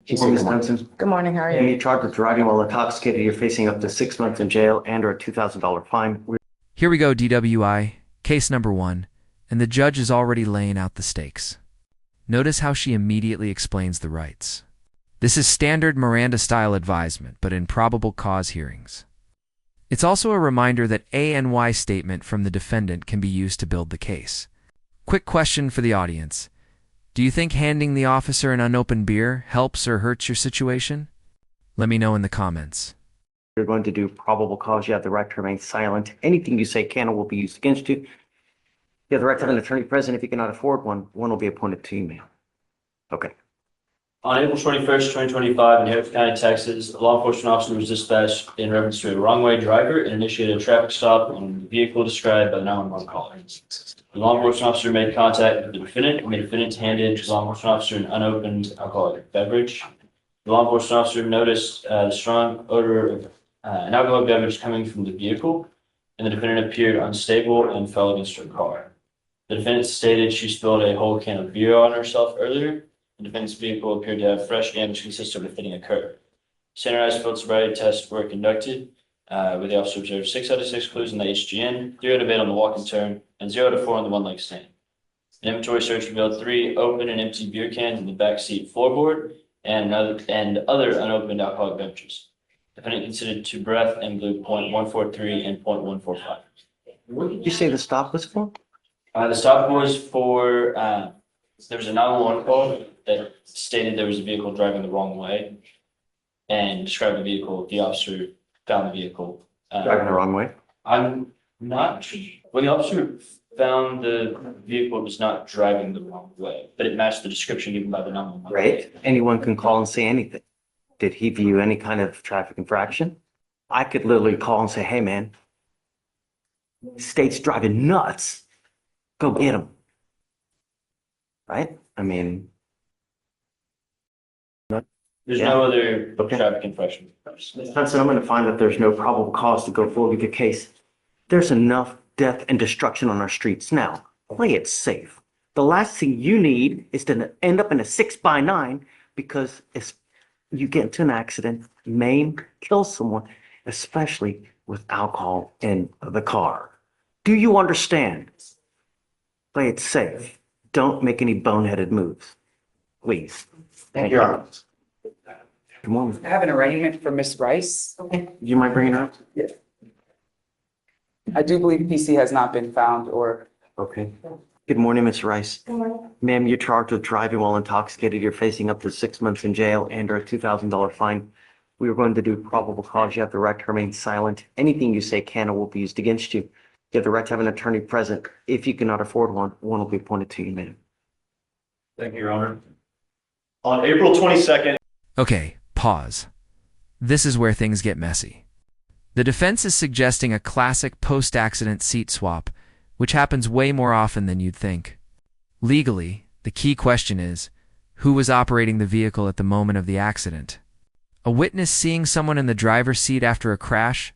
JC Ms. Benson. Good morning, how are And you? you're charged with driving while intoxicated. You're facing up to 6 months in jail and or a $2,000 fine. Here we go, DWI, case number 1, and the judge is already laying out the stakes. Notice how she immediately explains the rights. This is standard Miranda-style advisement, but in probable cause hearings. It's also a reminder that A and Y statement from the defendant can be used to build the case. Quick question for the audience. Do you think handing the officer an unopened beer helps or hurts your situation? Let me know in the comments. You're going to do probable cause. You have the right to remain silent. Anything you say can or will be used against you. You have the right to have an attorney present. If you cannot afford one, one will be appointed to you, ma'am. Okay. On April 21st, 2025, in Harris County, Texas, a law enforcement officer was dispatched in reference to a wrong-way driver and initiated a traffic stop on the vehicle described by the 911 caller. The law enforcement officer made contact with the defendant and the defendant handed the law enforcement officer an unopened alcoholic beverage. The law enforcement officer noticed the strong odor of an alcoholic beverage coming from the vehicle, and the defendant appeared unstable and fell against her car. The defendant stated she spilled a whole can of beer on herself earlier. The defendant's vehicle appeared to have fresh damage consistent with hitting a curb. Standardized field sobriety tests were conducted, where the officer observed 6 out of 6 clues in the HGN, 3 out of 8 on the walk and turn, and 0 out of 4 on the one-leg stand. An inventory search revealed 3 open and empty beer cans in the back seat floorboard and other unopened alcoholic beverages. The defendant considered to breath and blew .143 and .145. What did you say the stop was for? The stop was for, there was a 911 call that stated there was a vehicle driving the wrong way and described the vehicle. The officer found the vehicle. Driving the wrong way? I'm not sure. Well, the officer found the vehicle was not driving the wrong way, but it matched the description given by the 911. Right. Anyone can call and say anything. Did he view any kind of traffic infraction? I could literally call and say, hey, man, state's driving nuts. Go get him. Right? I mean, There's Yeah. no other Okay. traffic infraction. Benson, I'm going to find that there's no probable cause to go forward with your case. There's enough death and destruction on our streets now. Play it safe. The last thing you need is to end up in a 6x9 because if you get into an accident, maim, kill someone, especially with alcohol in the car. Do you understand? Play it safe. Don't make any boneheaded moves. Please. Thank you. Good morning. I have an arraignment for Miss Rice. You mind bringing her up? I do believe PC has not been found or. Okay. Good morning, Ms. Rice. Ma'am, you're charged with driving while intoxicated. You're facing up to 6 months in jail and or a $2,000 fine. We are going to do probable cause. You have the right to remain silent. Anything you say can or will be used against you. You have the right to have an attorney present. If you cannot afford one, one will be appointed to you, ma'am. Thank you, Your Honor. On April 22nd. Okay, pause. This is where things get messy. The defense is suggesting a classic post-accident seat swap, which happens way more often than you'd think. Legally, the key question is, who was operating the vehicle at the moment of the accident? A witness seeing someone in the driver's seat after a crash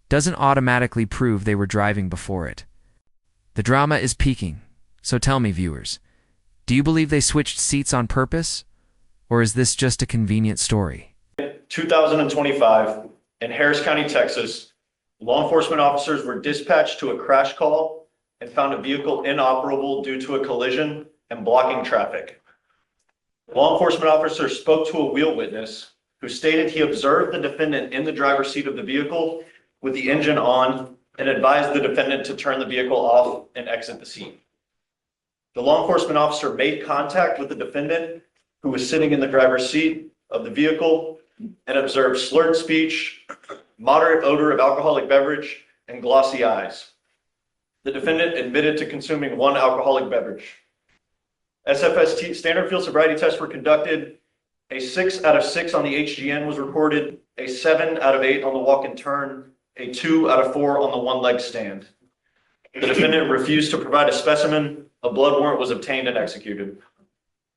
doesn't automatically prove they were driving before it. The drama is peaking, so tell me, viewers, do you believe they switched seats on purpose, or is this just a convenient story? 2025, in Harris County, Texas, law enforcement officers were dispatched to a crash call and found a vehicle inoperable due to a collision and blocking traffic. Law enforcement officer spoke to a wheel witness who stated he observed the defendant in the driver's seat of the vehicle with the engine on and advised the defendant to turn the vehicle off and exit the scene. The law enforcement officer made contact with the defendant who was sitting in the driver's seat of the vehicle and observed slurred speech, moderate odor of alcoholic beverage, and glossy eyes. The defendant admitted to consuming 1 alcoholic beverage. SFST standard field sobriety tests were conducted. A 6 out of 6 on the HGN was reported, a 7 out of 8 on the walk and turn, a 2 out of 4 on the one-leg stand. The defendant refused to provide a specimen. A blood warrant was obtained and executed.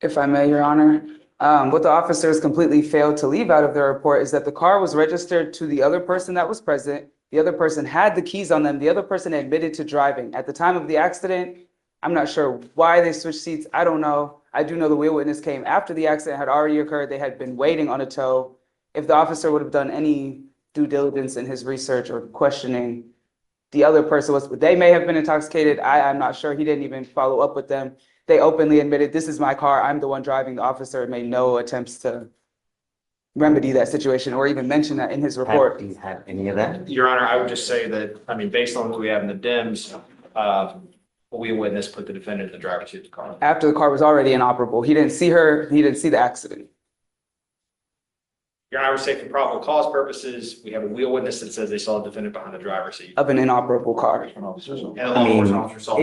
If I may, Your Honor, what the officers completely failed to leave out of their report is that the car was registered to the other person that was present. The other person had the keys on them. The other person admitted to driving. At the time of the accident, I'm not sure why they switched seats. I don't know. I do know the wheel witness came after the accident had already occurred. They had been waiting on a tow. If the officer would have done any due diligence in his research or questioning, the other person was, they may have been intoxicated. I'm not sure. He didn't even follow up with them. They openly admitted, this is my car. I'm the one driving. The officer made no attempts to remedy that situation or even mention that in his report. Do you have any of that? Your Honor, I would just say that, I mean, based on what we have in the DIMS, we witness put the defendant in the driver's seat of the car. After the car was already inoperable. He didn't see her. He didn't see the accident. Your Honor, I would say for probable cause purposes, we have a wheel witness that says they saw the defendant behind the driver's seat. Of an inoperable car. And a law I mean, enforcement officer saw.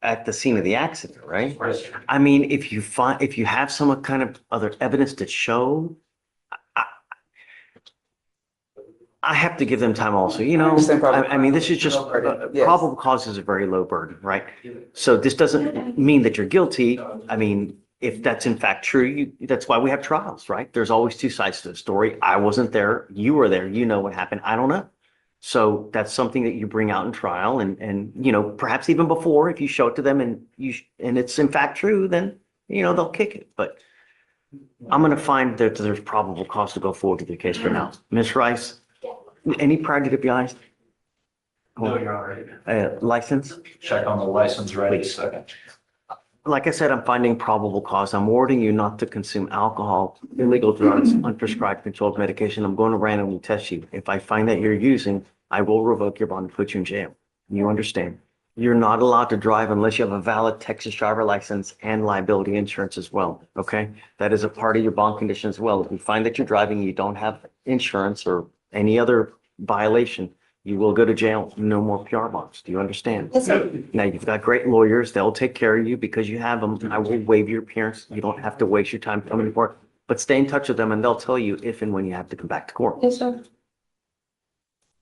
at the scene of the accident, right? I mean, if you have some kind of other evidence to show, I have to give them time also, you know? understand probable I mean, this is just, cause. Low burden, yes. probable cause is a very low burden, right? So this doesn't mean that you're guilty. I mean, if that's in fact true, that's why we have trials, right? There's always two sides to the story. I wasn't there, you were there, you know what happened, I don't know. So that's something that you bring out in trial and, you know, perhaps even before, if you show it to them and it's in fact true, then, you know, they'll kick it. But I'm gonna find that there's probable cause to go forward with your case for now. Ms. Rice, any prior DWIs? No, Your Honor. License? Check on the license right Please. second. Like I said, I'm finding probable cause. I'm warning you not to consume alcohol, illegal drugs, unprescribed controlled medication. I'm going to randomly test you. If I find that you're using, I will revoke your bond and put you in jail. You understand? You're not allowed to drive unless you have a valid Texas driver license and liability insurance as well, okay? That is a part of your bond condition as well. If we find that you're driving, you don't have insurance or any other violation, you will go to jail. No more PR bonds. Do you understand? Yes, sir. Now, you've got great lawyers. They'll take care of you because you have them. I will waive your appearance. You don't have to waste your time coming to court. But stay in touch with them and they'll tell you if and when you have to come back to court. Yes, sir.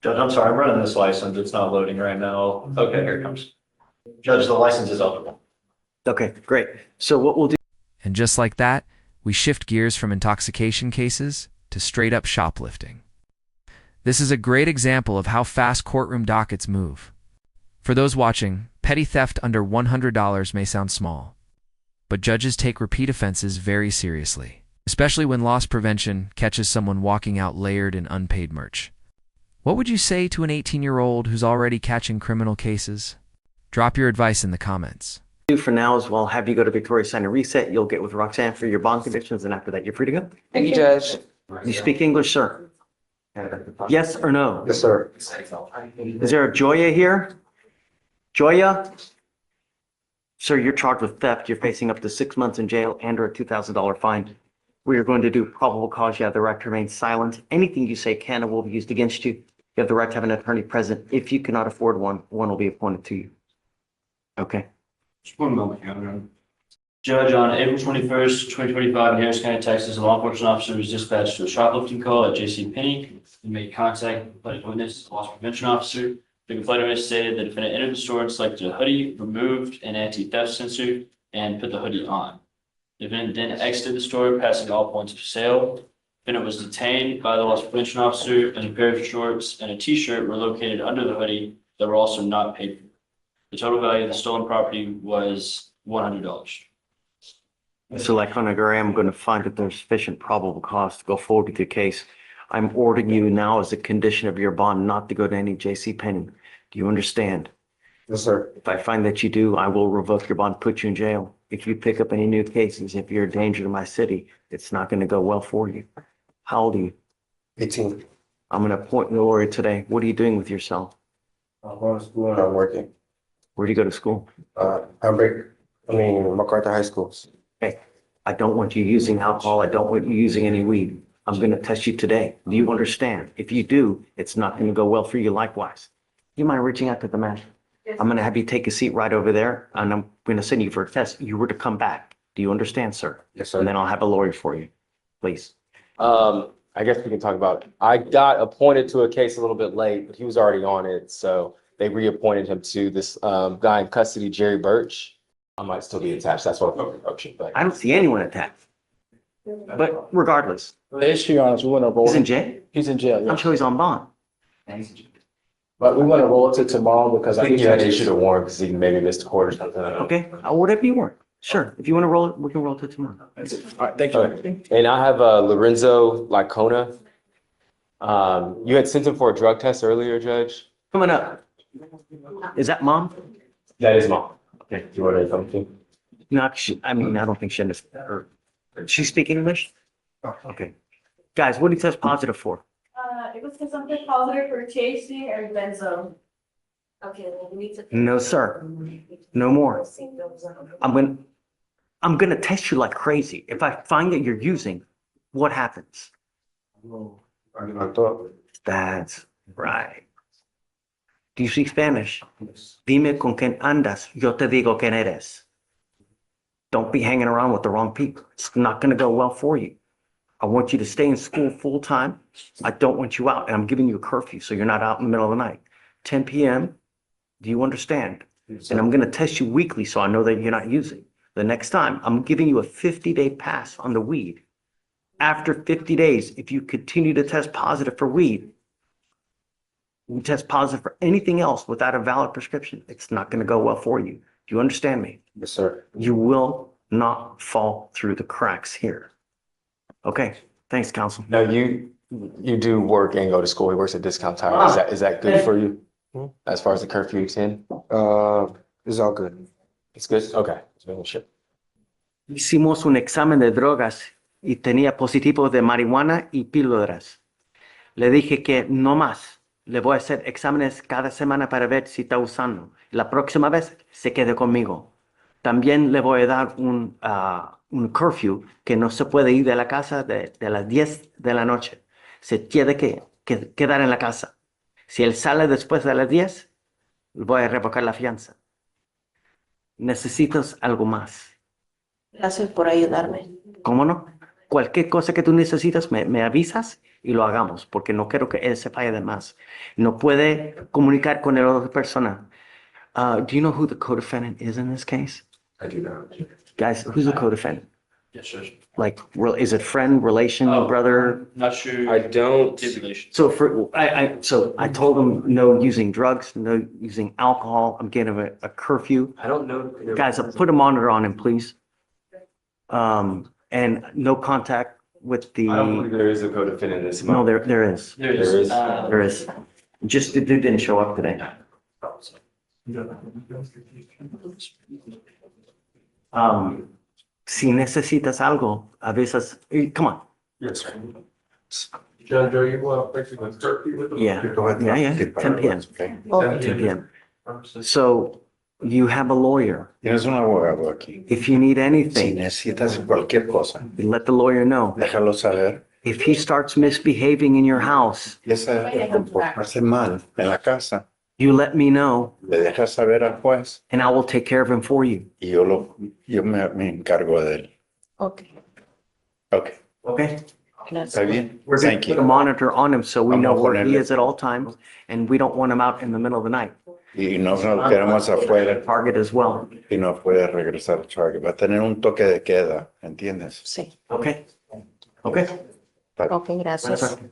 Judge, I'm sorry, I'm running this license. It's not loading right now. Okay, here it comes. Judge, the license is eligible. Okay, great. So what we'll do. And just like that, we shift gears from intoxication cases to straight up shoplifting. This is a great example of how fast courtroom dockets move. For those watching, petty theft under $100 may sound small, but judges take repeat offenses very seriously, especially when loss prevention catches someone walking out layered in unpaid merch. What would you say to an 18-year-old who's already catching criminal cases? Drop your advice in the comments. Do for now is we'll have you go to Victoria Sign and Reset. You'll get with Roxanne for your bond conditions, and after that, you're free to go. Thank you, Judge. You speak English, sir? Yes or no? Yes, sir. Is there a Joya here? Joya? Sir, you're charged with theft. You're facing up to 6 months in jail and or a $2,000 fine. We are going to do probable cause. You have the right to remain silent. Anything you say can and will be used against you. You have the right to have an attorney present. If you cannot afford one, one will be appointed to you. Okay. Just one moment, Your Honor. Judge, on April 21st, 2025, in Harris County, Texas, a law enforcement officer was dispatched to a shoplifting call at JC Penney and made contact with the witness, loss prevention officer. The complaint witness stated the defendant entered the store and selected a hoodie, removed an anti-theft sensor, and put the hoodie on. The defendant then exited the store, passing all points of sale. The defendant was detained by the loss prevention officer, and a pair of shorts and a t-shirt were located under the hoodie that were also not paid for. The total value of the stolen property was $100. So like on a Gray, I'm going to find that there's sufficient probable cause to go forward with your case. I'm ordering you now as a condition of your bond not to go to any JC Penney. Do you understand? Yes, sir. If I find that you do, I will revoke your bond, put you in jail. If you pick up any new cases, if you're a danger to my city, it's not going to go well for you. How old are you? 18. I'm going to appoint your lawyer today. What are you doing with yourself? I'm going to school and I'm working. Where do you go to school? MacArthur High School. Hey, I don't want you using alcohol. I don't want you using any weed. I'm going to test you today. Do you understand? If you do, it's not going to go well for you likewise. You mind reaching out to the man? I'm going to have you take a seat right over there and I'm going to send you for a test. You were to come back. Do you understand, sir? Yes, sir. And then I'll have a lawyer for you. Please. I guess we can talk about, I got appointed to a case a little bit late, but he was already on it. So they reappointed him to this guy in custody, Jerry Birch. I might still be attached. That's what I'm approaching. But I don't see anyone attacked. But regardless, The issue, Your Honor, is we went over. he's in jail. He's in jail, I'm yes. sure he's on bond. But we want to roll it to tomorrow because I I think think you had issued a warrant because he maybe missed a court or something. I don't know. Okay, whatever you want. Sure, if you want to roll it, we can roll it to tomorrow. That's it. All right, thank you. Okay. And I have Lorenzo Lacona. You had sent him for a drug test earlier, Judge? Coming up. Is that mom? That is mom. Okay, you want to come to? No, I mean, I don't think she understands. She speak English? Okay. Guys, what did he test positive for? It was something positive for THC or benzo. Okay, then we need to. No, sir. No more. I'm gonna test you like crazy. If I find that you're using, what happens? That's right. Do you speak Spanish? Dime con quién andas, yo te digo quién eres. Don't be hanging around with the wrong people. It's not gonna go well for you. I want you to stay in school full time. I don't want you out, and I'm giving you a curfew, so you're not out in the middle of the night. 10 p.m. Do you understand? And I'm gonna test you weekly, so I know that you're not using. The next time, I'm giving you a 50-day pass on the weed. After 50 days, if you continue to test positive for weed, you test positive for anything else without a valid prescription, it's not gonna go well for you. Do you understand me? Yes, sir. You will not fall through the cracks here. Okay, thanks, counsel. Now, you do work and go to school. He works at Discount Tire. Is that good for you? As far as the curfew 10? It's all good. It's good? Okay. It's been shit. Hicimos un examen de drogas y tenía positivo de marihuana y píldoras. Le dije que no más. Le voy a hacer exámenes cada semana para ver si está usando. La próxima vez se quede conmigo. También le voy a dar un curfew que no se puede ir de la casa de las 10 de la noche. Se tiene que quedar en la casa. Si él sale después de las 10, voy a revocar la fianza. Necesitas algo más. Gracias por ayudarme. ¿Cómo no? Cualquier cosa que tú necesitas, me avisas y lo hagamos, porque no quiero que él se falle de más. No puede comunicar con la otra persona. Do you know who the co-defendant is in this case? I do not. Guys, who's the co-defendant? Yes, Judge. Like, is it friend, relation, Oh. brother? Not sure. I don't. Stipulation. So I told him no using drugs, no using alcohol. I'm getting a curfew. I don't know. Guys, put a monitor on him, please. And no contact with I don't believe the, there is a co-defendant in this. no, there is. There There is. There is. Just the dude didn't show up today. Si necesitas algo, avisas. Come on. Yes, sir. Judge, are you fixing a turkey with the? Yeah. Go ahead. Yeah, 10 p.m. 10 p.m. So you have a lawyer. Tienes un abogado aquí. If you need Si anything, necesitas cualquier cosa, let the lawyer know. déjalo saber. If he starts misbehaving in your house, Y esa comportarse mal en la casa, you let me know le dejas saber al juez and I will take care of him for you. y yo me encargo de él. Ok, Ok, Okay? está bien. We're going Thank to put a you. monitor on him so we know Vamos a where he ponerle- is at all times and we don't want him out in the middle of the night. Y no nos quedamos afuera Target as well. y no puede regresar a Target. Va a tener un toque de queda, ¿entiendes? sí. Okay? Okay? Ok, gracias. That's right.